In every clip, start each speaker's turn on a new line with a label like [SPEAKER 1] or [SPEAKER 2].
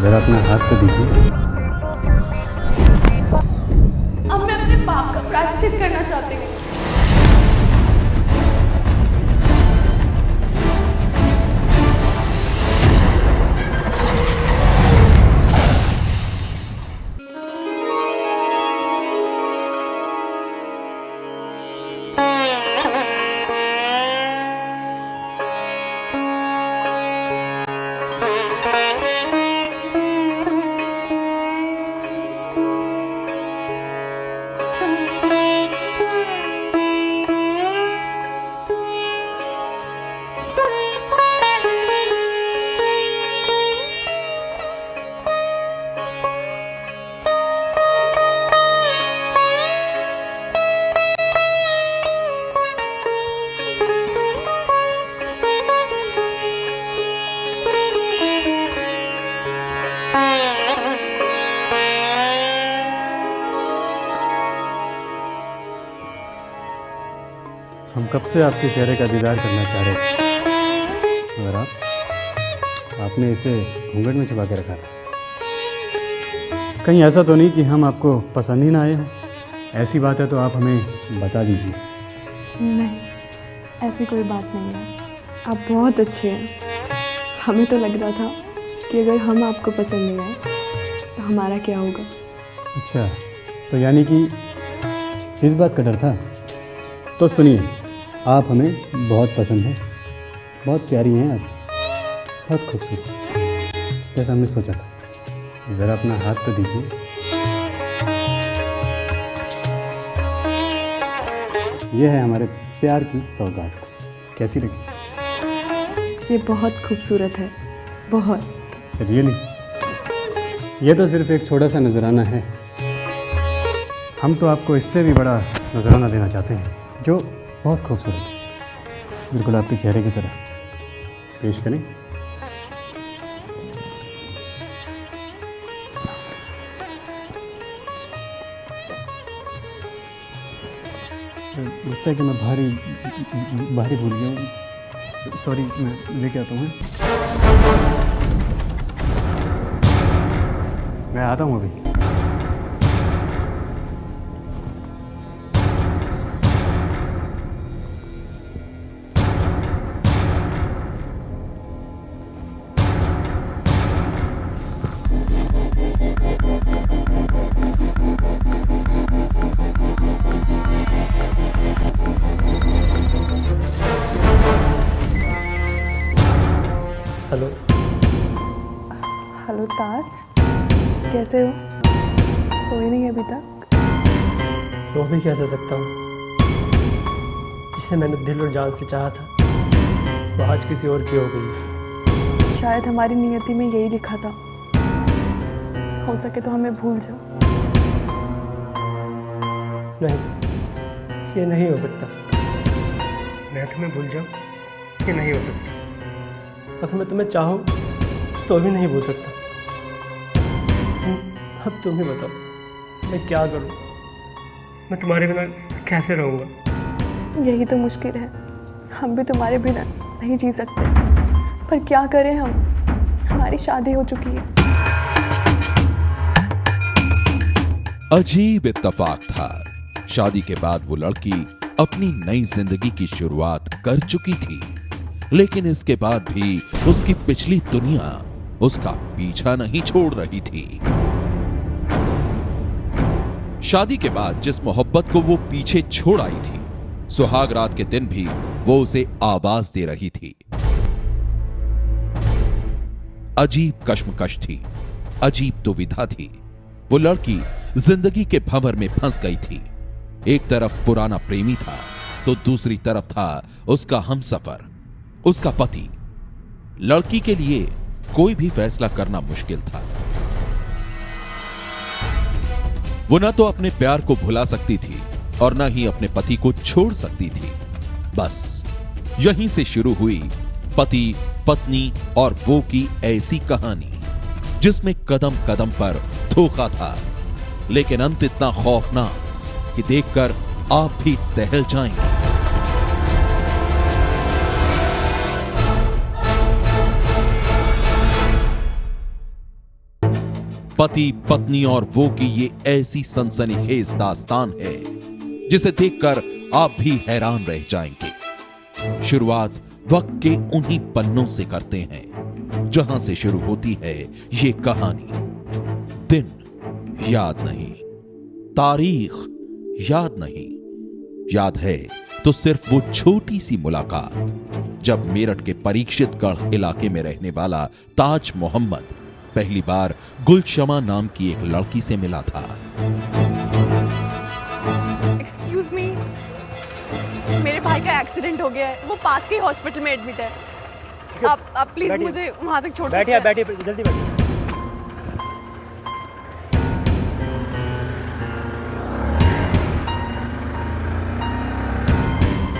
[SPEAKER 1] जरा अपना हाथ तो दीजिए।
[SPEAKER 2] अब मैं अपने पाप का प्रायश्चित करना चाहती हूँ।
[SPEAKER 1] हम कब से आपके चेहरे का दीदार करना चाह रहे थे, मगर आपने इसे घूंघट में छुपा के रखा था। कहीं ऐसा तो नहीं कि हम आपको पसंद ही ना आए हों? ऐसी बात है तो आप हमें बता दीजिए।
[SPEAKER 3] नहीं, ऐसी कोई बात नहीं है। आप बहुत अच्छे हैं। हमें तो लग रहा था कि अगर हम आपको पसंद नहीं आए तो हमारा क्या होगा।
[SPEAKER 1] अच्छा, तो यानी कि इस बात का डर था। तो सुनिए, आप हमें बहुत पसंद हैं, बहुत प्यारी हैं आप, बहुत खूबसूरत, जैसा हमने सोचा था। ज़रा अपना हाथ तो दीजिए। यह है हमारे प्यार की सौगात। कैसी लगी?
[SPEAKER 3] ये बहुत खूबसूरत है, बहुत।
[SPEAKER 1] रियली? ये तो सिर्फ एक छोटा सा नजराना है। हम तो आपको इससे भी बड़ा नजराना देना चाहते हैं, जो बहुत खूबसूरत है, बिल्कुल आपके चेहरे की तरह। पेश करें। लगता है कि मैं भारी भूल गया हूँ। सॉरी, मैं लेके आता हूँ। मैं आता हूँ अभी।
[SPEAKER 4] हेलो।
[SPEAKER 3] हेलो ताज, कैसे हो? सोए नहीं अभी तक?
[SPEAKER 4] सो भी कैसे सकता हूँ? जिसे मैंने दिल और जान से चाहा था वो आज किसी और की हो गई।
[SPEAKER 3] शायद हमारी नियति में यही लिखा था। हो सके तो हमें भूल जाओ।
[SPEAKER 4] नहीं, ये नहीं हो सकता। मैं तुम्हें भूल जाऊँ? ये नहीं हो सकता। अगर मैं तुम्हें चाहूँ तो भी नहीं भूल सकता। अब तुम ही बताओ, मैं क्या करूँ? मैं तुम्हारे बिना कैसे रहूँगा?
[SPEAKER 3] यही तो मुश्किल है। हम भी तुम्हारे बिना नहीं जी सकते, पर क्या करें हम? हमारी शादी हो चुकी है।
[SPEAKER 5] अजीब इत्तेफाक था। शादी के बाद वो लड़की अपनी नई जिंदगी की शुरुआत कर चुकी थी, लेकिन इसके बाद भी उसकी पिछली दुनिया उसका पीछा नहीं छोड़ रही थी। शादी के बाद जिस मोहब्बत को वो पीछे छोड़ आई थी, सुहाग रात के दिन भी वो उसे आवाज दे रही थी। अजीब कश्मकश थी, अजीब दुविधा थी। वो लड़की जिंदगी के भंवर में फंस गई थी। एक तरफ पुराना प्रेमी था, तो दूसरी तरफ था उसका हमसफर, उसका पति। लड़की के लिए कोई भी फैसला करना मुश्किल था। वो न तो अपने प्यार को भुला सकती थी और न ही अपने पति को छोड़ सकती थी। बस यहीं से शुरू हुई पति, पत्नी और वो की ऐसी कहानी, जिसमें कदम कदम पर धोखा था, लेकिन अंत इतना खौफनाक कि देखकर आप भी दहल जाएंगे। पति, पत्नी और वो की ये ऐसी सनसनीखेज दास्तान है जिसे देखकर आप भी हैरान रह जाएंगे। शुरुआत वक्त के उन्हीं पन्नों से करते हैं जहां से शुरू होती है ये कहानी। दिन याद नहीं, तारीख याद नहीं, याद है तो सिर्फ वो छोटी सी मुलाकात जब मेरठ के परीक्षितगढ़ इलाके में रहने वाला ताज मोहम्मद पहली बार गुलशमा नाम की एक लड़की से मिला था।
[SPEAKER 2] एक्सक्यूज मी, मेरे भाई का एक्सीडेंट हो गया है, वो पास के हॉस्पिटल में एडमिट है। आप प्लीज
[SPEAKER 4] बैठिए।
[SPEAKER 2] मुझे वहां तक छोड़ सकते
[SPEAKER 4] बैठिए
[SPEAKER 2] हैं?
[SPEAKER 4] बैठिए, जल्दी बैठिए।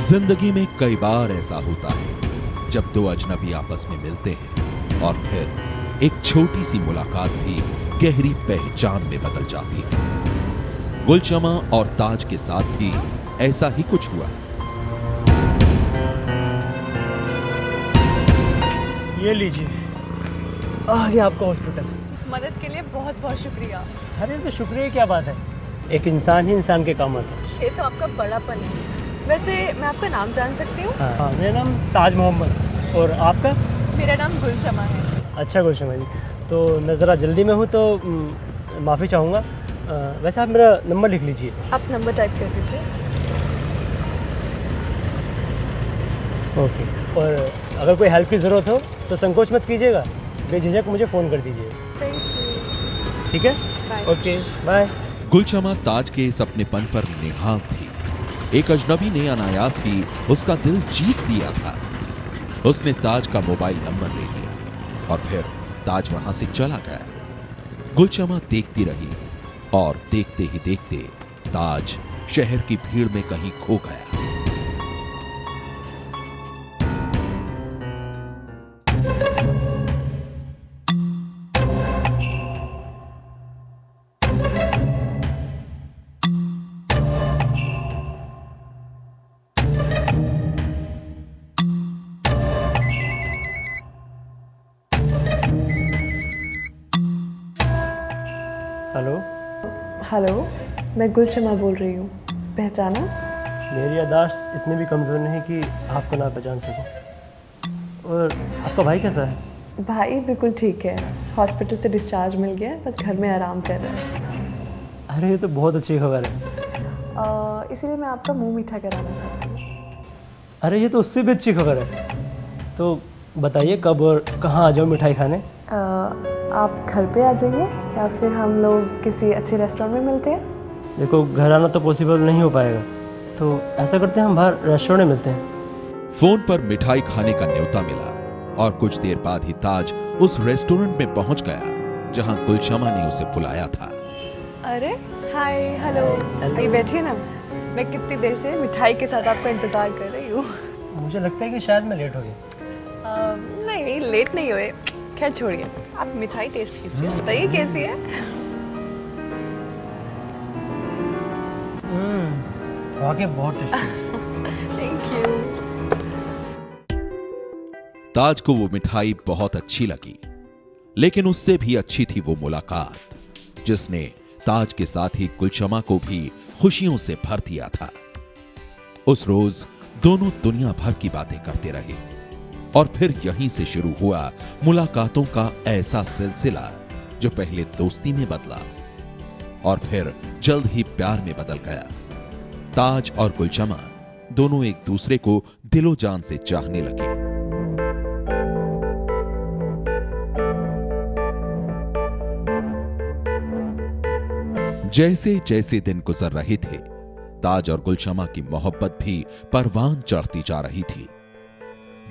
[SPEAKER 5] जिंदगी में कई बार ऐसा होता है जब दो अजनबी आपस में मिलते हैं और फिर एक छोटी सी मुलाकात भी गहरी पहचान में बदल जाती है। गुलशमा और ताज के साथ भी ऐसा ही कुछ हुआ।
[SPEAKER 4] ये लीजिए, आ गया आपका हॉस्पिटल।
[SPEAKER 2] मदद के लिए बहुत बहुत शुक्रिया।
[SPEAKER 4] अरे तो शुक्रिया की क्या बात है, एक इंसान ही इंसान के काम आता है।
[SPEAKER 2] ये तो आपका बड़ापन है। वैसे मैं आपका नाम जान सकती हूँ?
[SPEAKER 4] हाँ, मेरा नाम ताज मोहम्मद, और आपका?
[SPEAKER 2] मेरा नाम गुलशमा है।
[SPEAKER 4] अच्छा गुलशमा जी, तो मैं ज़रा जल्दी में हूँ तो माफ़ी चाहूँगा। वैसे आप मेरा नंबर लिख लीजिए।
[SPEAKER 2] आप नंबर टाइप कर दीजिए।
[SPEAKER 4] ओके, और अगर कोई हेल्प की ज़रूरत हो तो संकोच मत कीजिएगा, बेझिझक मुझे फ़ोन कर दीजिए।
[SPEAKER 2] Thank you.
[SPEAKER 4] ठीक है,
[SPEAKER 2] bye.
[SPEAKER 4] Okay bye.
[SPEAKER 5] Gulshama Taj के इस अपनेपन पर निहाल थी। एक अजनबी ने अनायास ही उसका दिल जीत लिया था। उसने ताज का मोबाइल नंबर ले लिया और फिर ताज वहां से चला गया। गुलशमा देखती रही और देखते ही देखते ताज शहर की भीड़ में कहीं खो गया।
[SPEAKER 4] हेलो,
[SPEAKER 3] हेलो, मैं गुलशमा बोल रही हूँ। पहचाना?
[SPEAKER 4] मेरी याददाश्त इतनी भी कमज़ोर नहीं कि आपको ना पहचान सकूं। और आपका भाई कैसा है?
[SPEAKER 3] भाई बिल्कुल ठीक है, हॉस्पिटल से डिस्चार्ज मिल गया है, बस घर में आराम कर रहा है।
[SPEAKER 4] अरे ये तो बहुत अच्छी खबर है।
[SPEAKER 3] इसीलिए मैं आपका मुंह मीठा कराना चाहती हूँ।
[SPEAKER 4] अरे ये तो उससे भी अच्छी खबर है। तो बताइए कब और कहाँ आ जाओ मिठाई खाने?
[SPEAKER 3] आप घर पे आ जाइए या फिर हम लोग किसी अच्छे रेस्टोरेंट में मिलते हैं।
[SPEAKER 4] देखो, घर आना तो पॉसिबल नहीं हो पाएगा, तो ऐसा करते हैं हम बाहर रेस्टोरेंट में मिलते हैं।
[SPEAKER 5] फोन पर मिठाई खाने का न्योता मिला और कुछ देर बाद ही ताज उस रेस्टोरेंट में पहुंच गया जहां गुलशमा ने उसे बुलाया था।
[SPEAKER 2] अरे हाय, हेलो। आइए बैठिए ना। मैं कितनी देर से मिठाई के साथ आपका इंतजार कर रही हूँ।
[SPEAKER 4] मुझे लगता है कि शायद मैं लेट हो गया।
[SPEAKER 2] नहीं, लेट नहीं हुए। खैर छोड़िए, आप मिठाई टेस्ट कीजिए, बताइए कैसी है।
[SPEAKER 4] वाकई बहुत टेस्टी।
[SPEAKER 2] Thank you.
[SPEAKER 5] ताज को वो मिठाई बहुत अच्छी लगी, लेकिन उससे भी अच्छी थी वो मुलाकात जिसने ताज के साथ ही गुलशमा को भी खुशियों से भर दिया था। उस रोज दोनों दुनिया भर की बातें करते रहे और फिर यहीं से शुरू हुआ मुलाकातों का ऐसा सिलसिला जो पहले दोस्ती में बदला और फिर जल्द ही प्यार में बदल गया। ताज और गुलशमा दोनों एक दूसरे को दिलो जान से चाहने लगे। जैसे जैसे दिन गुजर रहे थे, ताज और गुलशमा की मोहब्बत भी परवान चढ़ती जा रही थी।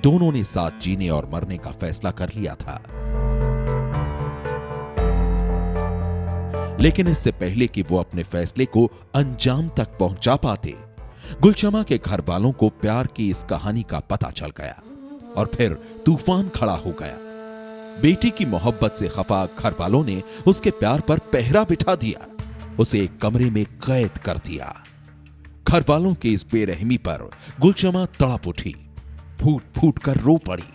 [SPEAKER 5] दोनों ने साथ जीने और मरने का फैसला कर लिया था। लेकिन इससे पहले कि वो अपने फैसले को अंजाम तक पहुंचा पाते, गुलशमा के घर वालों को प्यार की इस कहानी का पता चल गया और फिर तूफान खड़ा हो गया। बेटी की मोहब्बत से खफा घर वालों ने उसके प्यार पर पहरा बिठा दिया, उसे एक कमरे में कैद कर दिया। घर वालों की इस बेरहमी पर गुलशमा तड़प उठी, फूट फूट कर रो पड़ी,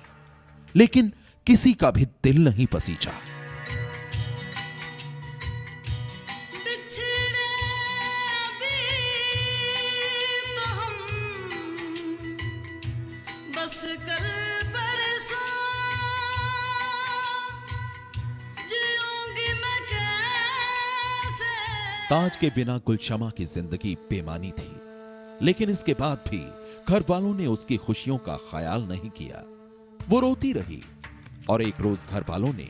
[SPEAKER 5] लेकिन किसी का भी दिल नहीं पसीजा।
[SPEAKER 6] कल परसों जीऊंगी मैं कैसे।
[SPEAKER 5] ताज के बिना गुलशमा की जिंदगी बेमानी थी, लेकिन इसके बाद भी घर वालों ने उसकी खुशियों का ख्याल नहीं किया। वो रोती रही और एक रोज घर वालों ने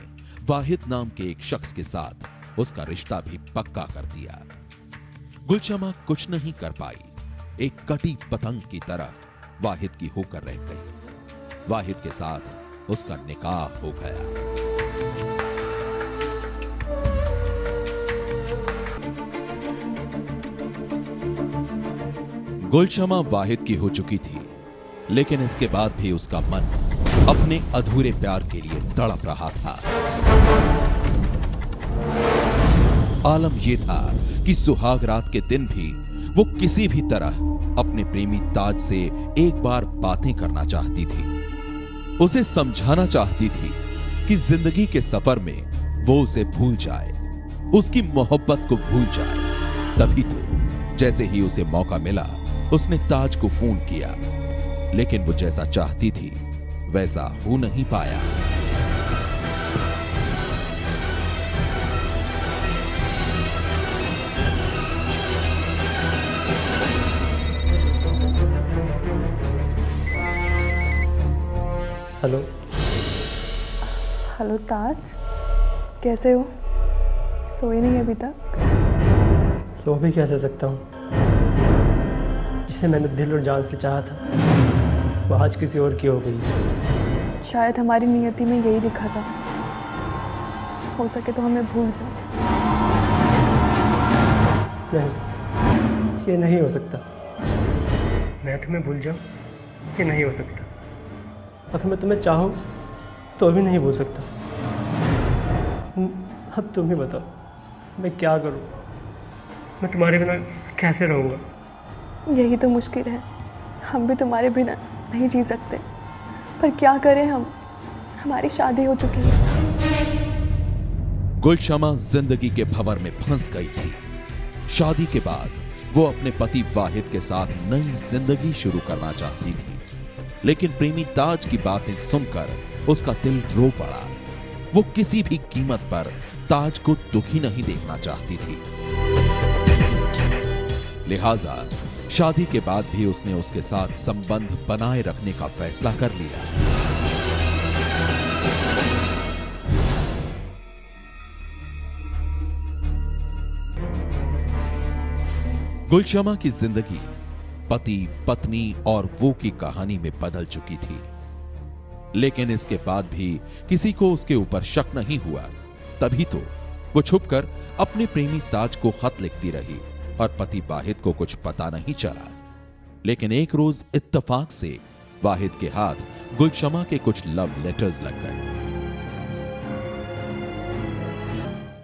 [SPEAKER 5] वाहिद नाम के एक शख्स के साथ उसका रिश्ता भी पक्का कर दिया। गुलशमा कुछ नहीं कर पाई, एक कटी पतंग की तरह वाहिद की होकर रह गई। वाहिद के साथ उसका निकाह हो गया। गुलशमा वाहिद की हो चुकी थी, लेकिन इसके बाद भी उसका मन अपने अधूरे प्यार के लिए तड़प रहा था। आलम यह था कि सुहाग रात के दिन भी वो किसी भी तरह अपने प्रेमी ताज से एक बार बातें करना चाहती थी, उसे समझाना चाहती थी कि जिंदगी के सफर में वो उसे भूल जाए, उसकी मोहब्बत को भूल जाए। तभी तो जैसे ही उसे मौका मिला उसने ताज को फोन किया, लेकिन वो जैसा चाहती थी वैसा हो नहीं पाया।
[SPEAKER 4] हेलो।
[SPEAKER 3] हेलो ताज, कैसे हो? सोए नहीं अभी तक?
[SPEAKER 4] सो भी कैसे सकता हूँ? जिसे मैंने दिल और जान से चाहा था वो आज किसी और की हो गई।
[SPEAKER 3] शायद हमारी नियति में यही लिखा था, हो सके तो हमें भूल जाओ।
[SPEAKER 4] नहीं, ये नहीं हो सकता। मैं तुम्हें भूल जाऊं, ये नहीं हो सकता। अगर मैं तुम्हें चाहूं तो भी नहीं भूल सकता। अब तुम ही बताओ, मैं क्या करूं? मैं तुम्हारे बिना कैसे रहूंगा?
[SPEAKER 3] यही तो मुश्किल है, हम भी तुम्हारे बिना नहीं जी सकते, पर क्या करें हम, हमारी शादी हो चुकी है।
[SPEAKER 5] गुलशमा जिंदगी के भंवर में फंस गई थी। शादी के बाद वो अपने पति वाहिद के साथ नई जिंदगी शुरू करना चाहती थी, लेकिन प्रेमी ताज की बातें सुनकर उसका दिल रो पड़ा। वो किसी भी कीमत पर ताज को दुखी नहीं देखना चाहती थी, लिहाजा शादी के बाद भी उसने उसके साथ संबंध बनाए रखने का फैसला कर लिया। गुलशमा की जिंदगी पति, पत्नी और वो की कहानी में बदल चुकी थी, लेकिन इसके बाद भी किसी को उसके ऊपर शक नहीं हुआ। तभी तो वो छुपकर अपने प्रेमी ताज को खत लिखती रही और पति वाहिद को कुछ पता नहीं चला। लेकिन एक रोज इत्तेफाक से वाहिद के हाथ गुलशमा के कुछ लव लेटर्स लग गए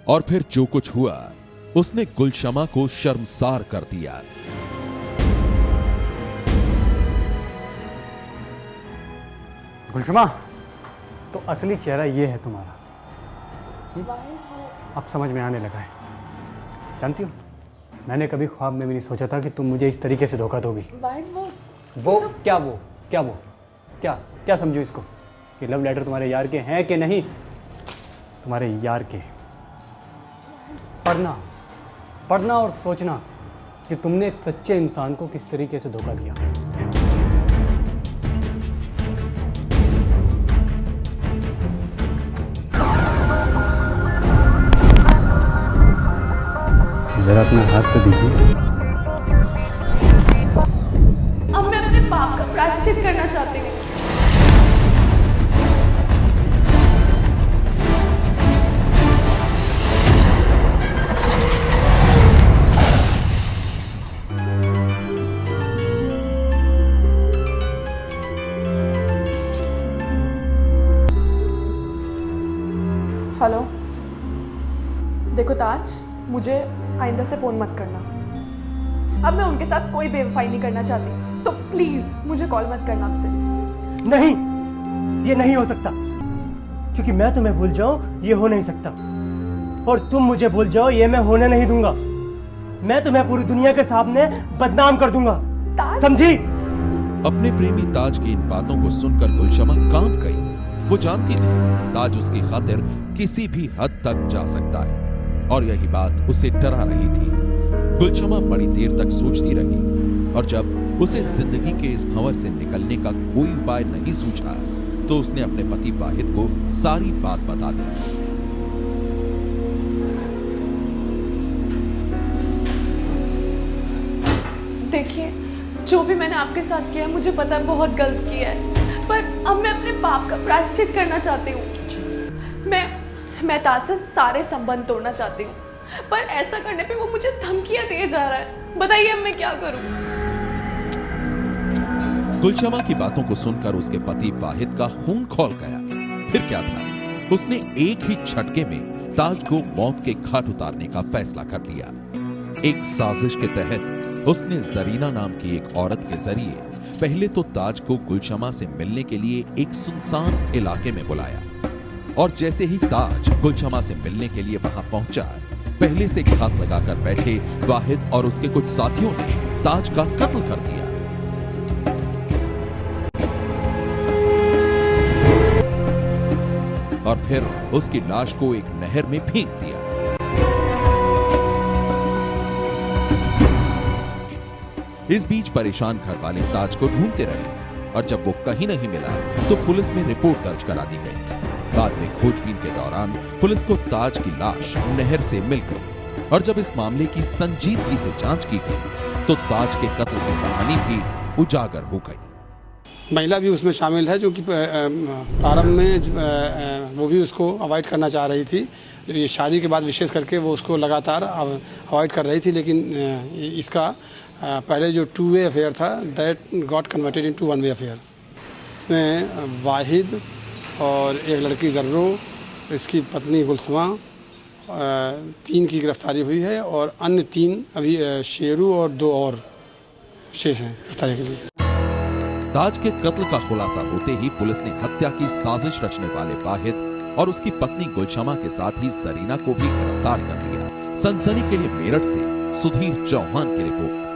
[SPEAKER 5] और फिर जो कुछ हुआ उसने गुलशमा को शर्मसार कर दिया।
[SPEAKER 1] गुलशमा, तो असली चेहरा ये है तुम्हारा। अब समझ में आने लगा है। जानती हो, मैंने कभी ख्वाब में भी नहीं सोचा था कि तुम मुझे इस तरीके से धोखा दोगी। क्या क्या समझो इसको कि लव लेटर तुम्हारे यार के हैं कि नहीं? तुम्हारे यार के। पढ़ना और सोचना कि तुमने एक सच्चे इंसान को किस तरीके से धोखा दिया। जरा अपना हाथ तो दीजिए।
[SPEAKER 2] अब मैं अपने पाप का प्रायश्चित करना चाहती हूँ। हेलो, देखो ताज, मुझे आइंदा से फ़ोन मत करना। अब मैं उनके साथ कोई बेवफाई नहीं करना चाहती, तो प्लीज़ मुझे कॉल मत करना आपसे।
[SPEAKER 4] नहीं, ये नहीं हो सकता, क्योंकि मैं तुम्हें भूल जाऊं ये हो नहीं सकता, और तुम मुझे भूल जाओ ये मैं होने नहीं दूंगा। मैं तुम्हें पूरी दुनिया के सामने बदनाम कर दूंगा, समझी?
[SPEAKER 5] अपने प्रेमी ताज की इन बातों को सुनकर गुलशमा कांप गई। वो जानती थी ताज उसकी खातिर किसी भी हद तक जा सकता है और यही बात उसे डरा रही थी। गुलशमा बड़ी देर तक सोचती रही और जब उसे जिंदगी के इस भंवर से निकलने का कोई उपाय नहीं सूझा तो उसने अपने पति वाहिद को सारी बात बता दी।
[SPEAKER 2] देखिए, जो भी मैंने आपके साथ किया है मुझे पता है बहुत गलत किया है, पर अब मैं अपने पाप का प्रायश्चित करना चाहती हूँ। मैं ताज से सारे संबंध तोड़ना चाहती हूँ, पर ऐसा करने पे वो मुझे धमकियां दिए जा रहा है। बताइए अब मैं क्या करूँ?
[SPEAKER 5] गुलशमा की बातों को सुनकर उसके पति वाहिद का खून खौल गया। फिर क्या था, उसने एक ही झटके में ताज को मौत के घाट उतारने का फैसला कर लिया। एक साजिश के तहत उसने जरीना नाम की एक औरत के जरिए पहले तो ताज को गुलशमा से मिलने के लिए एक सुनसान इलाके में बुलाया और जैसे ही ताज गुलशमा से मिलने के लिए वहां पहुंचा, पहले से घात लगाकर बैठे वाहिद और उसके कुछ साथियों ने ताज का कत्ल कर दिया। और फिर उसकी लाश को एक नहर में फेंक दिया। इस बीच परेशान घर वाले ताज को ढूंढते रहे और जब वो कहीं नहीं मिला तो पुलिस में रिपोर्ट दर्ज करा दी गई। बाद में खोजबीन के दौरान पुलिस को ताज की लाश नहर से मिल गई और जब इस मामले की संजीदगी से जांच की गई तो ताज के कत्ल की कहानी भी उजागर हो गई।
[SPEAKER 7] महिला भी उसमें शामिल है, जो कि प्रारंभ में वो भी उसको अवॉइड करना चाह रही थी। ये शादी के बाद विशेष करके वो उसको लगातार अवॉइड कर रही थी, लेकिन इसका पहले जो 2 वे अफेयर था that got converted in 1 way affair. इसमें वाहिद और एक लड़की जर्रो, इसकी पत्नी गुलशमा, 3 की गिरफ्तारी हुई है और अन्य 3 अभी शेरू और 2 और शेष हैं गिरफ्तारी के लिए।
[SPEAKER 5] ताज के कत्ल का खुलासा होते ही पुलिस ने हत्या की साजिश रचने वाले वाहिद और उसकी पत्नी गुलशमा के साथ ही जरीना को भी गिरफ्तार कर लिया। सनसनी के लिए मेरठ से सुधीर चौहान की रिपोर्ट।